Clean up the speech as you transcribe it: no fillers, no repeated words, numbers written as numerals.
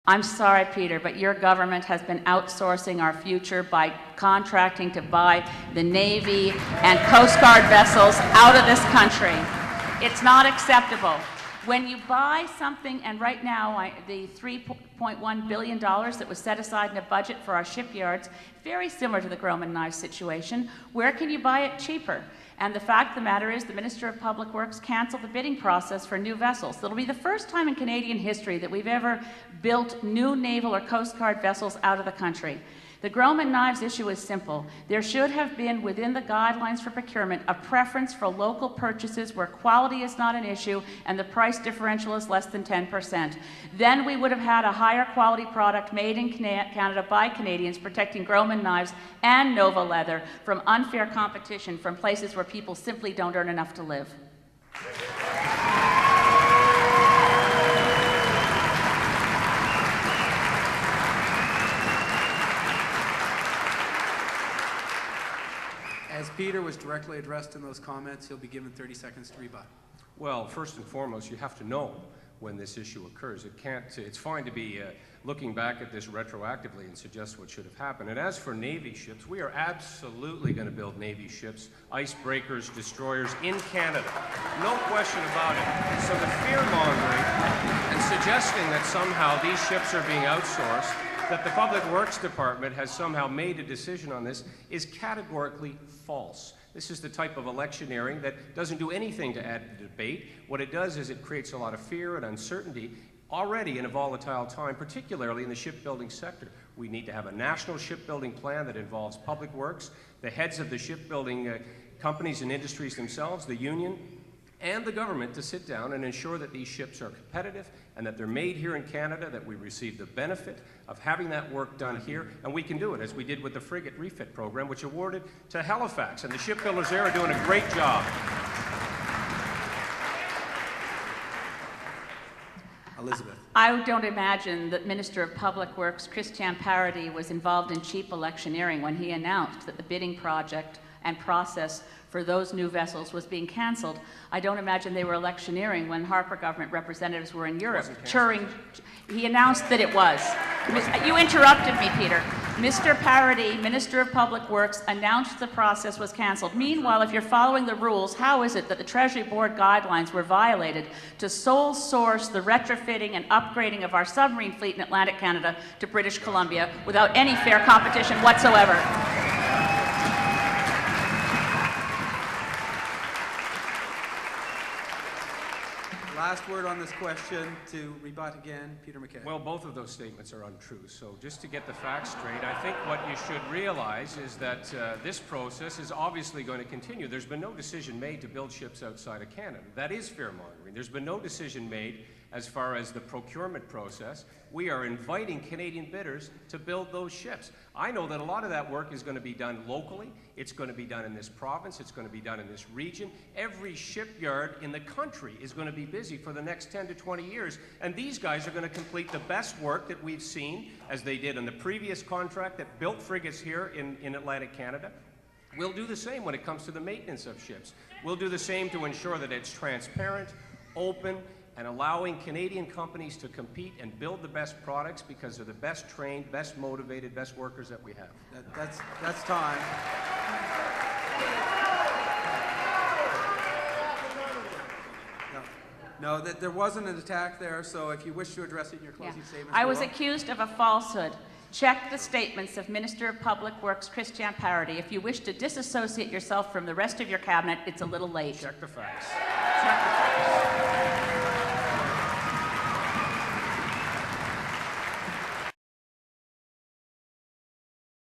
I'm sorry, Peter, but your government has been outsourcing our future by contracting to buy the Navy and Coast Guard vessels out of this country. It's not acceptable. When you buy something, and right now the $3.1 billion that was set aside in a budget for our shipyards, very similar to the Grohmann Knife situation, where can you buy it cheaper? And the fact of the matter is the Minister of Public Works canceled the bidding process for new vessels. It'll be the first time in Canadian history that we've ever built new naval or Coast Guard vessels out of the country. The Grohmann Knives issue is simple. There should have been, within the guidelines for procurement, a preference for local purchases where quality is not an issue and the price differential is less than 10%. Then we would have had a higher quality product made in Canada by Canadians, protecting Grohmann Knives and Nova Leather from unfair competition from places where people simply don't earn enough to live. As Peter was directly addressed in those comments, he'll be given 30 seconds to rebut. Well, first and foremost, you have to know when this issue occurs. It's fine to be looking back at this retroactively and suggest what should have happened. And as for Navy ships, we are absolutely going to build Navy ships, icebreakers, destroyers in Canada. No question about it. So the fear-mongering and suggesting that somehow these ships are being outsourced, that the Public Works Department has somehow made a decision on this, is categorically false. This is the type of electioneering that doesn't do anything to add to debate. What it does is it creates a lot of fear and uncertainty already in a volatile time, particularly in the shipbuilding sector. We need to have a national shipbuilding plan that involves Public Works, the heads of the shipbuilding companies and industries themselves, the union, and the government to sit down and ensure that these ships are competitive and that they're made here in Canada, that we receive the benefit of having that work done here, and we can do it, as we did with the frigate refit program, which awarded to Halifax, and the shipbuilders there are doing a great job. Elizabeth. I don't imagine that Minister of Public Works Christian Parody was involved in cheap electioneering when he announced that the bidding project and process for those new vessels was being canceled. I don't imagine they were electioneering when Harper government representatives were in Europe touring. He announced that it was. You interrupted me, Peter. Mr. Parody, Minister of Public Works, announced the process was canceled. Meanwhile, if you're following the rules, how is it that the Treasury Board guidelines were violated to sole source the retrofitting and upgrading of our submarine fleet in Atlantic Canada to British Columbia without any fair competition whatsoever? Last word on this question to rebut again, Peter MacKay. Well, both of those statements are untrue. So just to get the facts straight, I think what you should realize is that this process is obviously going to continue. There's been no decision made to build ships outside of Canada. That is fear-mongering. There's been no decision made as far as the procurement process. We are inviting Canadian bidders to build those ships. I know that a lot of that work is going to be done locally. It's going to be done in this province. It's going to be done in this region. Every shipyard in the country is going to be busy for the next 10 to 20 years. And these guys are going to complete the best work that we've seen, as they did on the previous contract that built frigates here in Atlantic Canada. We'll do the same when it comes to the maintenance of ships. We'll do the same to ensure that it's transparent, open, and allowing Canadian companies to compete and build the best products because they're the best trained, best motivated, best workers that we have. That's time. No, that there wasn't an attack there, so if you wish to address it in your closing statement. I was accused of a falsehood. Check the statements of Minister of Public Works Christian Parody. If you wish to disassociate yourself from the rest of your cabinet, it's a little late. Check the facts.